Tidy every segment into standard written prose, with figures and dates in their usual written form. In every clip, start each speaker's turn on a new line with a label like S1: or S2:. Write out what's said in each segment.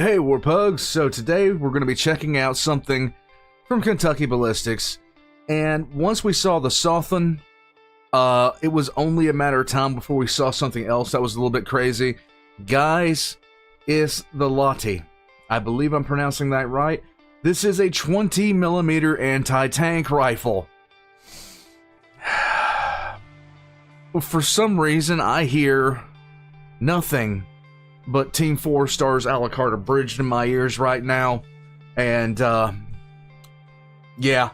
S1: Hey, Warpugs! So today we're going to be checking out something from Kentucky Ballistics, and once we saw the Sawthon, it was only a matter of time before we saw something else that was a little bit crazy. Guys, it's the LAHTI. I believe I'm pronouncing that right. This is a 20mm anti-tank rifle. For some reason, I hear nothing but Team 4 Stars a la carte abridged in my ears right now. And, yeah.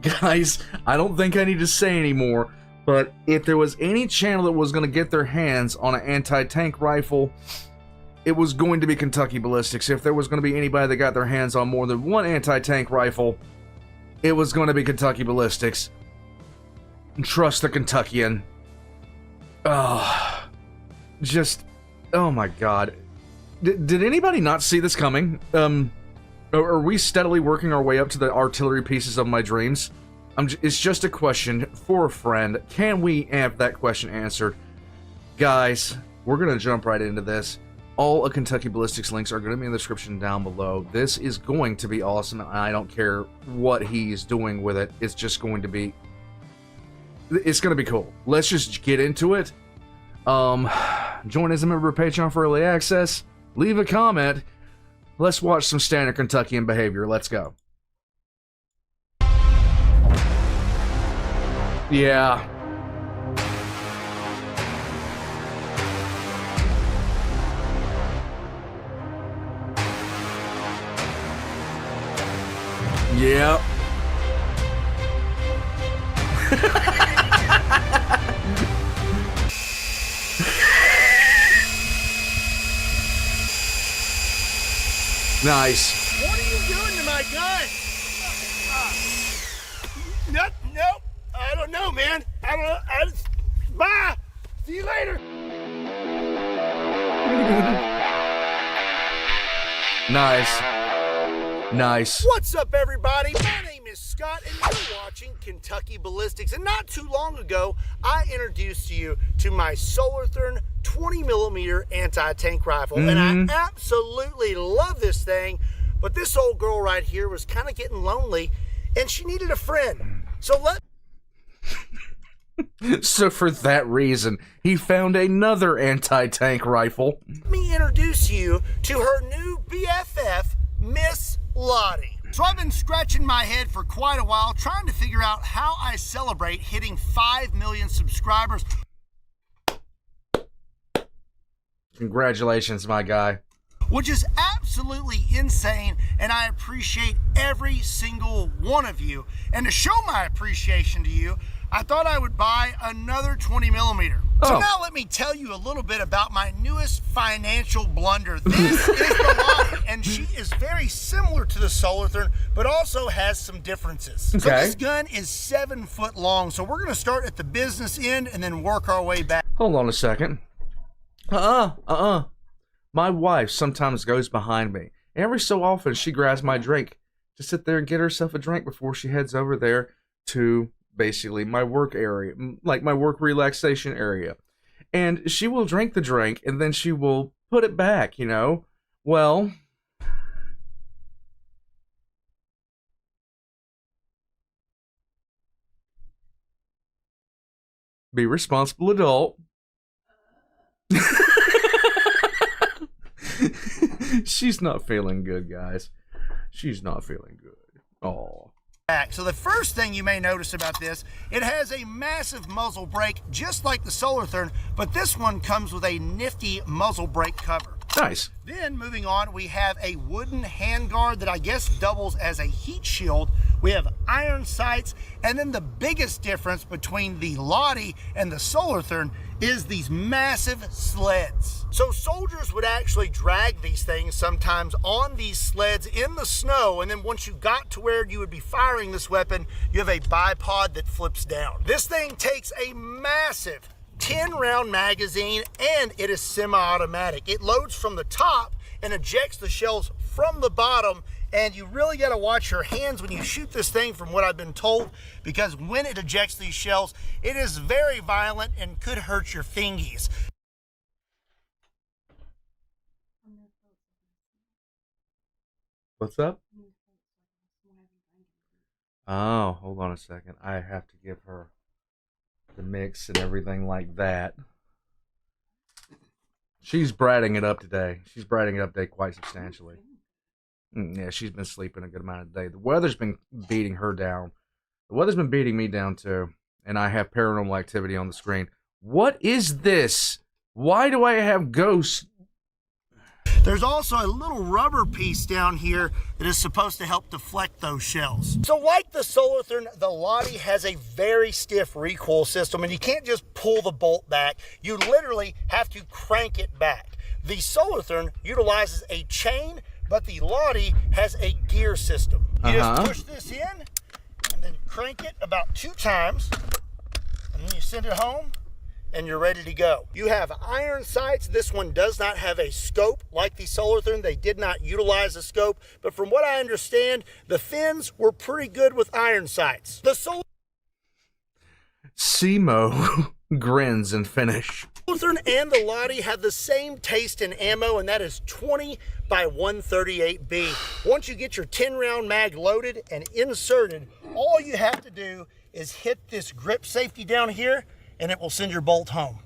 S1: Guys, I don't think I need to say anymore, but if there was any channel that was going to get their hands on an anti-tank rifle, it was going to be Kentucky Ballistics. If there was going to be anybody that got their hands on more than one anti-tank rifle, it was going to be Kentucky Ballistics. Trust the Kentuckian. Oh, oh my god. Did anybody not see this coming? Are we steadily working our way up to the artillery pieces of my dreams? It's just a question for a friend. Can we have that question answered? Guys, we're going to jump right into this. All of Kentucky Ballistics links are going to be in the description down below. This is going to be awesome, and I don't care what he's doing with it. It's just going to be... It's going to be cool. Let's just get into it. Join as a member of Patreon for early access. Leave a comment. Let's watch some standard Kentuckian behavior. Let's go. Yeah. Yep. Nice.
S2: What are you doing to my gun? Nope. I don't know, man. I don't know. Bye. See you later.
S1: Nice.
S2: What's up, everybody? My name is Scott, and you're watching Kentucky Ballistics. And not too long ago, I introduced you to my Solarthorn 20mm anti-tank rifle, and I absolutely love this thing. But this old girl right here was kind of getting lonely, and she needed a friend.
S1: So for that reason, he found another anti-tank rifle.
S2: Let me introduce you to her new BFF, Miss LAHTI. So I've been scratching my head for quite a while, trying to figure out how I celebrate hitting 5 million subscribers.
S1: Congratulations, my guy.
S2: Which is absolutely insane, and I appreciate every single one of you. And to show my appreciation to you, I thought I would buy another 20mm. So now let me tell you a little bit about my newest financial blunder. This is the LAHTI, and she is very similar to the Solarthorn, but also has some differences.
S1: Okay.
S2: So this gun is 7 foot long, so we're gonna start at the business end and then work our way back.
S1: Hold on a second. My wife sometimes goes behind me. Every so often, she grabs my drink to sit there and get herself a drink before she heads over there to basically my work area, like my work relaxation area. And she will drink the drink, and then she will put it back, you know? Well... be responsible adult. She's not feeling good, guys. She's not feeling good. Oh.
S2: So the first thing you may notice about this, it has a massive muzzle brake, just like the Solarthorn, but this one comes with a nifty muzzle brake cover.
S1: Nice.
S2: Then moving on, we have a wooden handguard that I guess doubles as a heat shield. We have iron sights, and then the biggest difference between the LAHTI and the Solarthorn is these massive sleds. So soldiers would actually drag these things sometimes on these sleds in the snow, and then once you got to where you would be firing this weapon, you have a bipod that flips down. This thing takes a massive 10-round magazine, and it is semi-automatic. It loads from the top and ejects the shells from the bottom, and you really got to watch your hands when you shoot this thing, from what I've been told, because when it ejects these shells, it is very violent and could hurt your fingies.
S1: What's up? Oh, hold on a second. I have to give her the mix and everything like that. She's bratting it up today. She's bratting it up today quite substantially. Yeah, she's been sleeping a good amount of the day. The weather's been beating her down. The weather's been beating me down too. And I have paranormal activity on the screen. What is this? Why do I have ghosts?
S2: There's also a little rubber piece down here that is supposed to help deflect those shells. So like the Solarthurn, the LAHTI has a very stiff recoil system, and you can't just pull the bolt back. You literally have to crank it back. The Solarthurn utilizes a chain, but the LAHTI has a gear system. You just push this in and then crank it about 2 times, and then you send it home, and you're ready to go. You have iron sights. This one does not have a scope like the Solarthurn. They did not utilize a scope, but from what I understand, the fins were pretty good with iron sights. The
S1: Simo grins and finish.
S2: Solarthurn and the LAHTI have the same taste in ammo, and that is 20 by 138B. Once you get your 10-round mag loaded and inserted, all you have to do is hit this grip safety down here, and it will send your bolt home.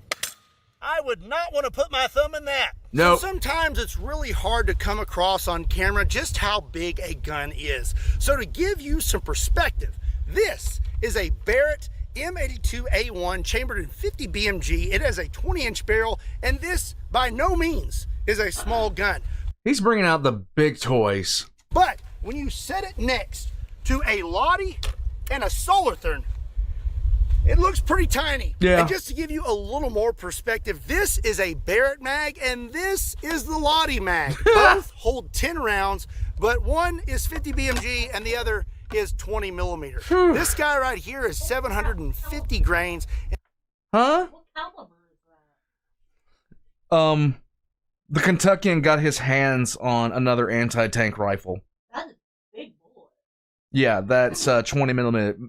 S2: I would not want to put my thumb in that.
S1: No.
S2: So sometimes it's really hard to come across on camera just how big a gun is. So to give you some perspective, this is a Barrett M82A1 chambered in 50 BMG. It has a 20-inch barrel, and this by no means is a small gun.
S1: He's bringing out the big toys.
S2: But when you set it next to a LAHTI and a Solarthurn, it looks pretty tiny.
S1: Yeah.
S2: And just to give you a little more perspective, this is a Barrett mag and this is the LAHTI mag. Both hold 10 rounds, but one is 50 BMG and the other is 20 millimeter. This guy right here is 750 grains.
S1: Huh?
S3: What caliber is that?
S1: The Kentuckian got his hands on another anti-tank rifle.
S3: That is a big bullet.
S1: Yeah, that's 20 millimeter.
S3: Yeah,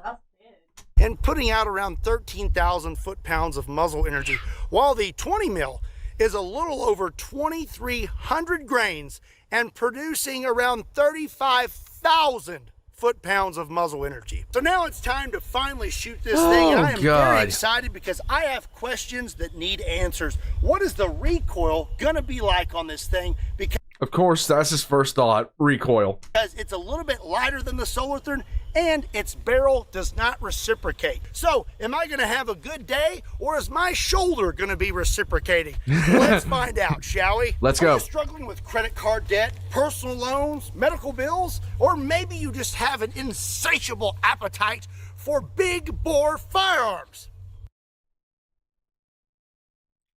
S3: that's big.
S2: And putting out around 13,000 foot-pounds of muzzle energy, while the 20 mil is a little over 2,300 grains and producing around 35,000 foot-pounds of muzzle energy. So now it's time to finally shoot this thing, and I am very excited because I have questions that need answers. What is the recoil gonna be like on this thing? Because
S1: Of course, that's his first thought, recoil.
S2: it's a little bit lighter than the Solarthurn, and its barrel does not reciprocate. So, am I gonna have a good day, or is my shoulder gonna be reciprocating? Let's find out, shall we?
S1: Let's
S2: Are
S1: go.
S2: you struggling with credit card debt, personal loans, medical bills, or maybe you just have an insatiable appetite for big bore firearms?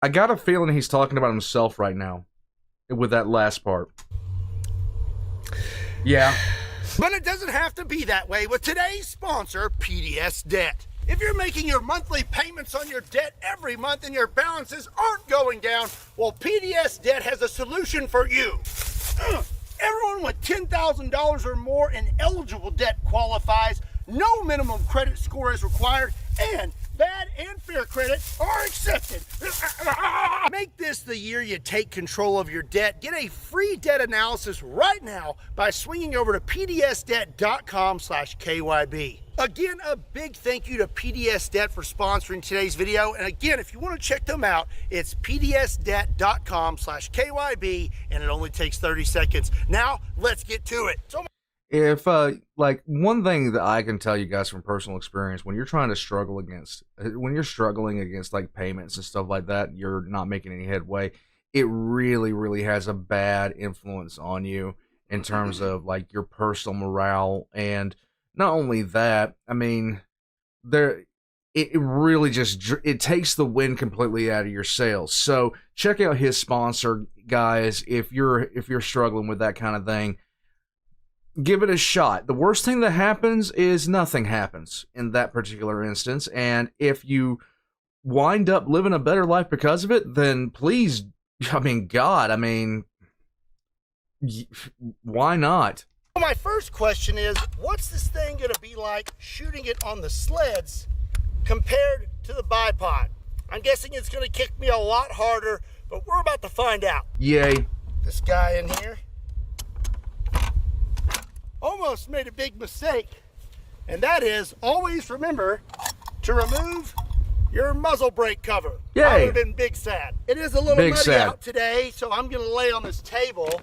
S1: I got a feeling he's talking about himself right now with that last part. Yeah.
S2: But it doesn't have to be that way with today's sponsor, PDS Debt. If you're making your monthly payments on your debt every month and your balances aren't going down, well, PDS Debt has a solution for you. Everyone with $10,000 or more in eligible debt qualifies. No minimum credit score is required, and bad and fair credit are accepted. Make this the year you take control of your debt. Get a free debt analysis right now by swinging over to pdsdebt.com/KYB. Again, a big thank you to PDS Debt for sponsoring today's video. And again, if you want to check them out, it's pdsdebt.com/KYB, and it only takes 30 seconds. Now, let's get to it. So
S1: If, like, one thing that I can tell you guys from personal experience, when you're struggling against, like, payments and stuff like that, you're not making any headway, it really, really has a bad influence on you in terms of, like, your personal morale. And not only that, I mean, it really just, it takes the wind completely out of your sails. So check out his sponsor, guys, if you're struggling with that kind of thing. Give it a shot. The worst thing that happens is nothing happens in that particular instance. And if you wind up living a better life because of it, then please, why not?
S2: my first question is, what's this thing going to be like shooting it on the sleds compared to the bipod? I'm guessing it's going to kick me a lot harder, but we're about to find out.
S1: Yay.
S2: This guy in here almost made a big mistake, and that is always remember to remove your muzzle brake cover.
S1: Yay.
S2: I would have been big sad. It is a little
S1: Big
S2: muddy
S1: sad.
S2: out today, so I'm gonna lay on this table.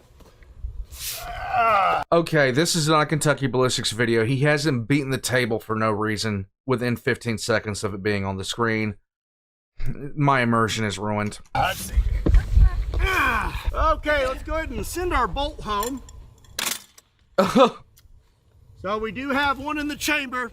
S1: Okay, this is not a Kentucky Ballistics video. He hasn't beaten the table for no reason within 15 seconds of it being on the screen. My immersion is ruined.
S2: Let's see. Okay, let's go ahead and send our bolt home. So we do have one in the chamber.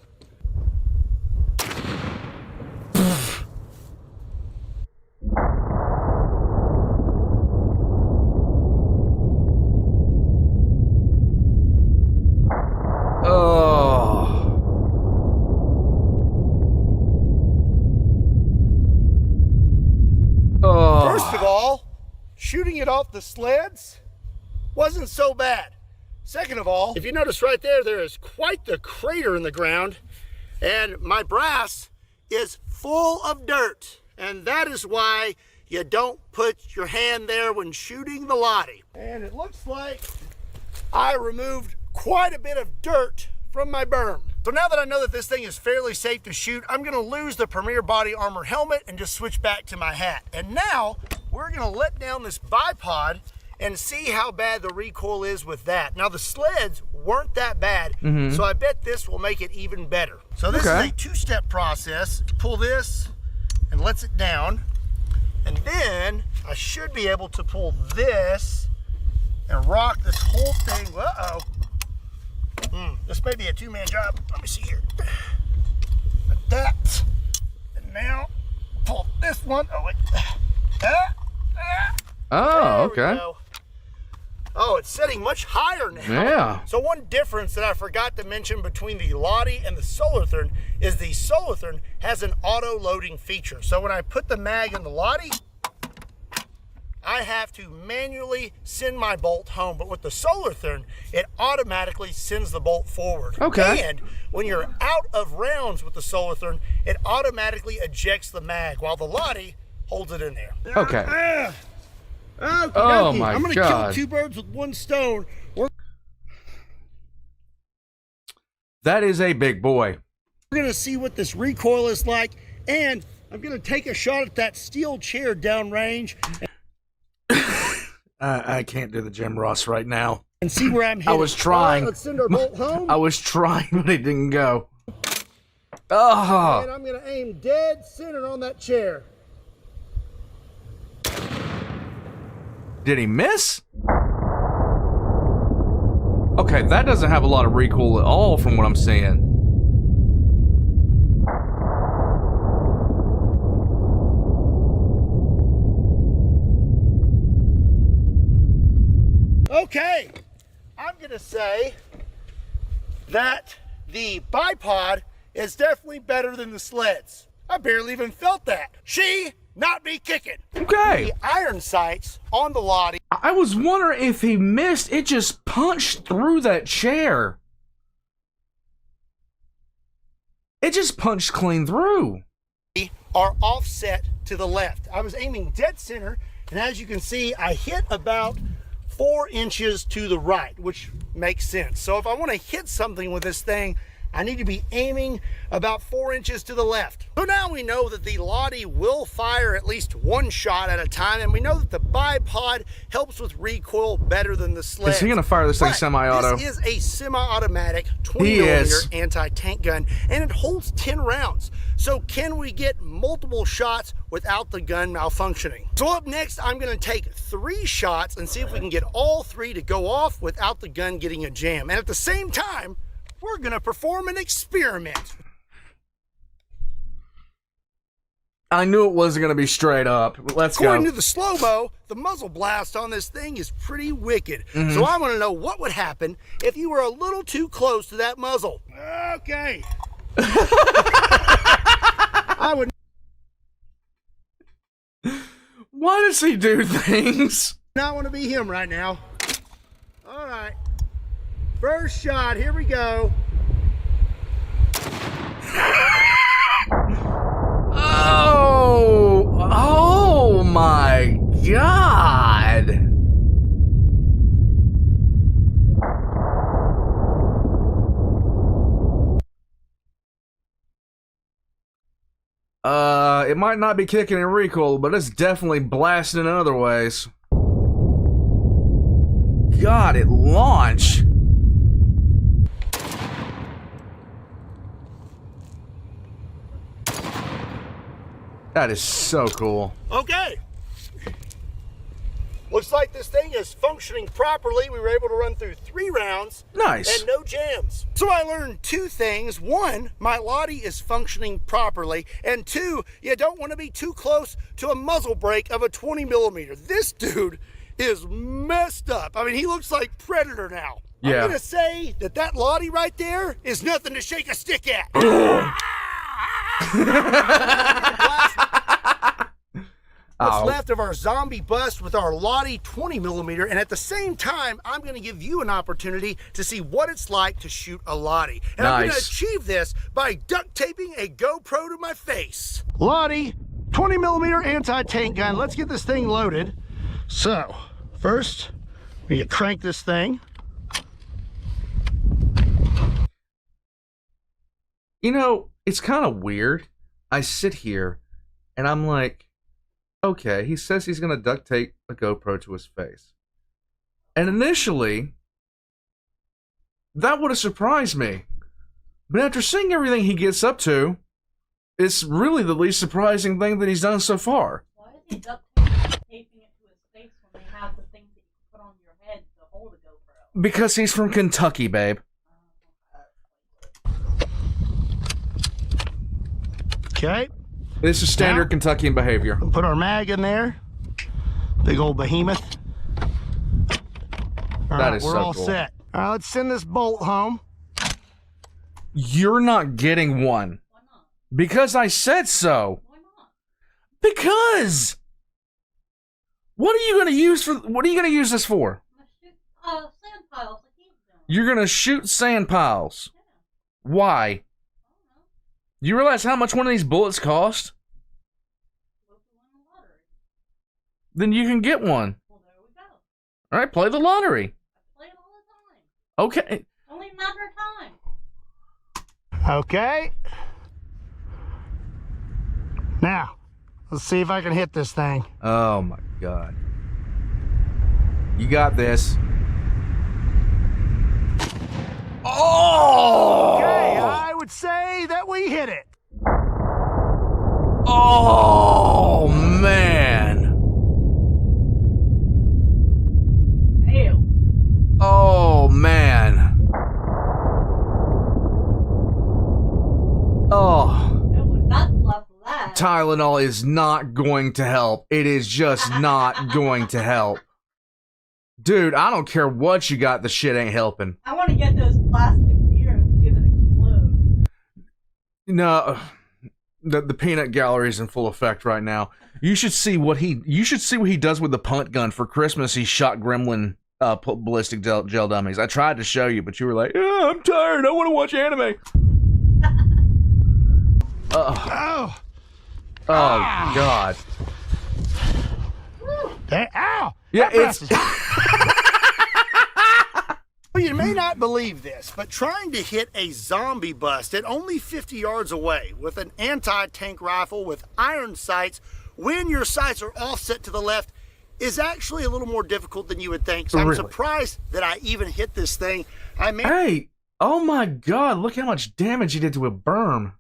S2: First of all, shooting it off the sleds wasn't so bad. Second of all, if you notice right there, there is quite the crater in the ground, and my brass is full of dirt, and that is why you don't put your hand there when shooting the LAHTI. And it looks like I removed quite a bit of dirt from my berm. So now that I know that this thing is fairly safe to shoot, I'm gonna lose the Premier Body Armor helmet and just switch back to my hat. And now we're gonna let down this bipod and see how bad the recoil is with that. Now the sleds weren't that bad, so I bet this will make it even better. So this is a two-step process. Pull this and lets it down, and then I should be able to pull this and rock this whole thing. Uh-oh. This may be a two-man job. Let me see here. Like that. And now pull this one. Oh wait.
S1: Oh,
S2: There we
S1: okay.
S2: go. Oh, it's setting much higher now.
S1: Yeah.
S2: So one difference that I forgot to mention between the LAHTI and the Solarthern is the Solarthern has an auto-loading feature. So when I put the mag in the LAHTI, I have to manually send my bolt home. But with the Solarthern, it automatically sends the bolt forward.
S1: Okay.
S2: And when you're out of rounds with the Solarthern, it automatically ejects the mag, while the LAHTI holds it in there.
S1: Okay.
S2: Oh
S1: my
S2: I'm gonna
S1: God.
S2: kill two birds with one stone.
S1: That is a big boy.
S2: We're gonna see what this recoil is like, and I'm gonna take a shot at that steel chair downrange
S1: I can't do the Jim Ross right now.
S2: and see where I'm headed.
S1: I was trying.
S2: All right, let's send our bolt home.
S1: I was trying, but it didn't go. Oh.
S2: And I'm gonna aim dead center on that chair.
S1: Did he miss? Okay, that doesn't have a lot of recoil at all from what I'm seeing.
S2: Okay, I'm gonna say that the bipod is definitely better than the sleds. I barely even felt that. She not be kicking.
S1: Okay.
S2: The iron sights on the LAHTI
S1: I was wondering if he missed. It just punched through that chair. It just punched clean through.
S2: are offset to the left. I was aiming dead center, and as you can see, I hit about 4 inches to the right, which makes sense. So if I want to hit something with this thing, I need to be aiming about 4 inches to the left. So now we know that the LAHTI will fire at least one shot at a time, and we know that the bipod helps with recoil better than the sled.
S1: Is he gonna fire this thing
S2: But
S1: semi-auto?
S2: This is a semi-automatic
S1: He
S2: 20mm
S1: is.
S2: anti-tank gun, and it holds 10 rounds. So can we get multiple shots without the gun malfunctioning? So up next, I'm gonna take 3 shots and see if we can get all 3 to go off without the gun getting a jam. And at the same time, we're gonna perform an experiment.
S1: I knew it wasn't going to be straight up. Let's go.
S2: According to the slow-mo, the muzzle blast on this thing is pretty wicked. So I want to know what would happen if you were a little too close to that muzzle. Okay. I would
S1: Why does he do things?
S2: not want to be him right now. All right. First shot, here we go.
S1: Oh my God. It might not be kicking in recoil, but it's definitely blasting in other ways. God, it launched. That is so cool.
S2: Okay. Looks like this thing is functioning properly. We were able to run through 3 rounds.
S1: Nice.
S2: And no jams. So I learned 2 things. 1, my LAHTI is functioning properly. And 2, you don't want to be too close to a muzzle brake of a 20 millimeter. This dude is messed up. I mean, he looks like Predator now.
S1: Yeah.
S2: I'm going to say that LAHTI right there is nothing to shake a stick at. What's left of our zombie bust with our LAHTI 20 millimeter, and at the same time, I'm going to give you an opportunity to see what it's like to shoot a LAHTI. And I'm going to achieve this by duct taping a GoPro to my face. LAHTI 20 millimeter anti-tank gun. Let's get this thing loaded. So, first, we need to crank this thing.
S1: You know, it's kind of weird. I sit here and I'm like, okay, he says he's going to duct tape a GoPro to his face. And initially, that would have surprised me. But after seeing everything he gets up to, it's really the least surprising thing that he's done so far.
S3: Why is he duct taping it to his face when they have the things that you put on your head to hold a GoPro?
S1: Because he's from Kentucky, babe.
S2: Okay.
S1: This is standard Kentuckian behavior.
S2: We'll put our mag in there. Big old behemoth. All right, we're all set. All right, let's send this bolt home.
S1: You're not getting one.
S3: Why not?
S1: Because I said so.
S3: Why not?
S1: Because. What are you going to use this for?
S3: I'm gonna shoot sand piles like he's doing.
S1: You're going to shoot sand piles.
S3: Yeah.
S1: Why?
S3: I don't know.
S1: You realize how much one of these bullets cost?
S3: Go to win the lottery.
S1: Then you can get one.
S3: Well, there we go.
S1: All right, play the lottery.
S3: I play it all the time.
S1: Okay.
S3: Only a matter of time.
S2: Okay. Now, let's see if I can hit this thing.
S1: Oh my God. You got this. Oh!
S2: Okay, I would say that we hit it.
S1: Oh man.
S3: Ew.
S1: Oh man. Oh.
S3: It would not love that.
S1: Tylenol is not going to help. It is just not going to help. Dude, I don't care what you got, the shit ain't helping.
S3: I want to get those plastic beer and give it a explode.
S1: No, the peanut gallery is in full effect right now. You should see what he does with the punt gun. For Christmas, he shot gremlin ballistic gel dummies. I tried to show you, but you were like, "Yeah, I'm tired. I want to watch anime."
S2: Oh.
S1: God.
S2: Ow!
S1: Yeah, it's.
S2: Well, you may not believe this, but trying to hit a zombie bust at only 50 yards away with an anti-tank rifle with iron sights when your sights are offset to the left is actually a little more difficult than you would think. So I'm
S1: Really?
S2: surprised that I even hit this thing.
S1: Hey, oh my God! Look how much damage he did to a berm.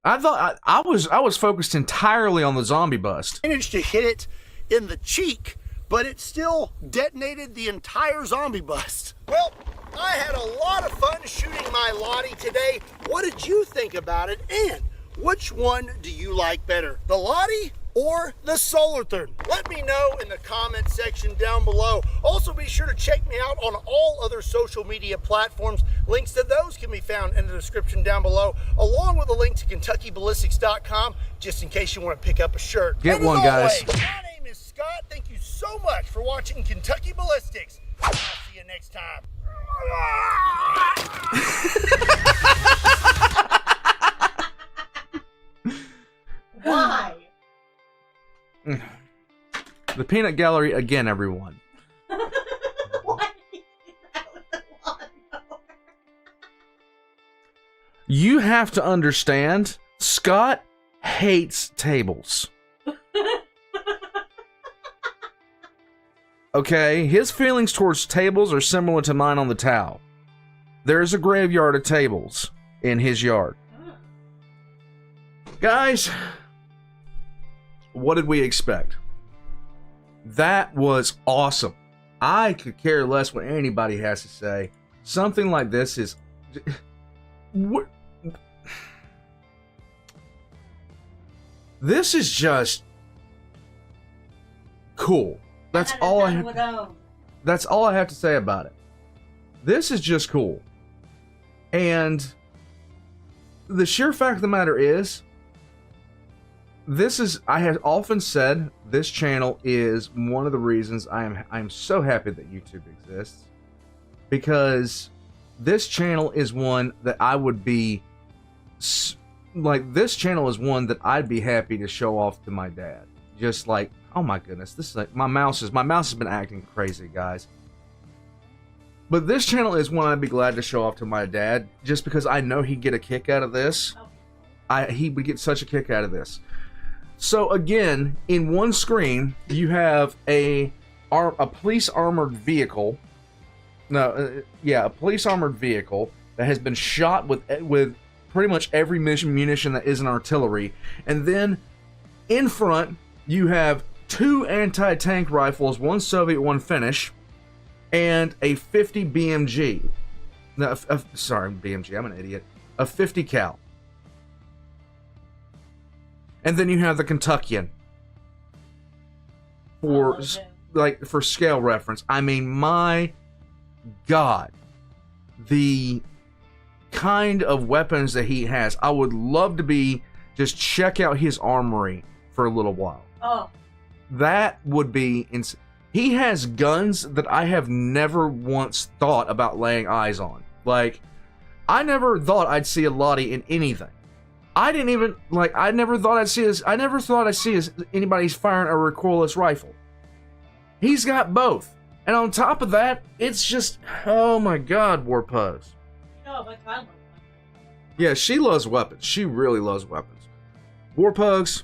S1: I thought I was focused entirely on the zombie bust.
S2: managed to hit it in the cheek, but it still detonated the entire zombie bust. Well, I had a lot of fun shooting my LAHTI today. What did you think about it? And which one do you like better, the LAHTI or the Solarthurn? Let me know in the comment section down below. Also, be sure to check me out on all other social media platforms. Links to those can be found in the description down below, along with a link to KentuckyBallistics.com, just in case you want to pick up a shirt.
S1: Get
S2: And
S1: one,
S2: as
S1: guys.
S2: always, my name is Scott. Thank you so much for watching Kentucky Ballistics. I'll see you next time.
S3: Why?
S1: The peanut gallery again, everyone.
S3: Why did you do that with the lawnmower?
S1: You have to understand, Scott hates tables. Okay, his feelings towards tables are similar to mine on the towel. There's a graveyard of tables in his yard. Guys, what did we expect? That was awesome. I could care less what anybody has to say. Something like this is... This is just cool. That's all I have to say about it. This is just cool. And the sheer fact of the matter is, I have often said this channel is one of the reasons I'm so happy that YouTube exists, because this channel is one that I would be this channel is one that I'd be happy to show off to my dad. Just like, oh my goodness, this is like my mouse has been acting crazy, guys. But this channel is one I'd be glad to show off to my dad, just because I know he'd get a kick out of this. He would get such a kick out of this. So again, in one screen, you have a police armored vehicle. A police armored vehicle that has been shot with pretty much every munition that isn't artillery, and then in front you have 2 anti-tank rifles, one Soviet, one Finnish, and a 50 BMG. No, sorry, BMG. I'm an idiot. A 50 cal. And then you have the Kentuckian. For scale reference. I mean, my God, the kind of weapons that he has. I would love to just check out his armory for a little while.
S3: Oh.
S1: That would be insane. He has guns that I have never once thought about laying eyes on. Like, I never thought I'd see a LAHTI in anything. I never thought I'd see anybody's firing a recoilless rifle. He's got both. And on top of that, it's just, oh my God, Warpuz.
S3: No, but I love them.
S1: Yeah, she loves weapons. She really loves weapons. Warpugs,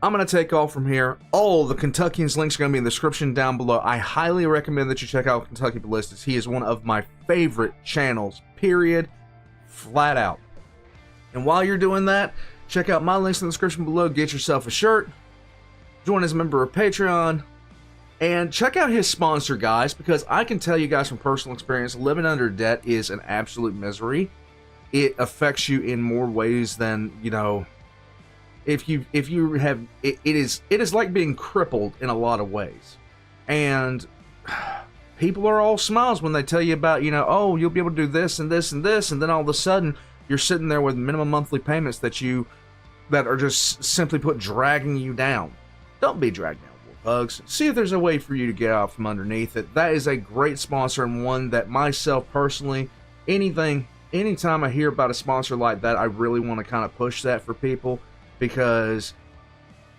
S1: I'm going to take off from here. All the Kentuckian's links are going to be in the description down below. I highly recommend that you check out Kentucky Ballistics. He is one of my favorite channels, period, flat out. And while you're doing that, check out my links in the description below. Get yourself a shirt. Join as a member of Patreon. And check out his sponsor, guys, because I can tell you guys from personal experience, living under debt is an absolute misery. It affects you in more ways than, you know, if you have, it is like being crippled in a lot of ways. And people are all smiles when they tell you about, you know, oh, you'll be able to do this and this and this, and then all of a sudden you're sitting there with minimum monthly payments that are just simply put dragging you down. Don't be dragged down, Bugs. See if there's a way for you to get out from underneath it. That is a great sponsor, and one that myself personally, anytime I hear about a sponsor like that, I really want to kind of push that for people, because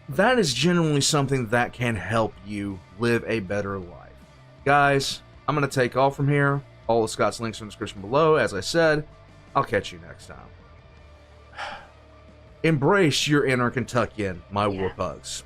S1: that is genuinely something that can help you live a better life. Guys, I'm going to take off from here. All of Scott's links are in the description below. As I said, I'll catch you next time. Embrace your inner Kentuckian, my Warpugs.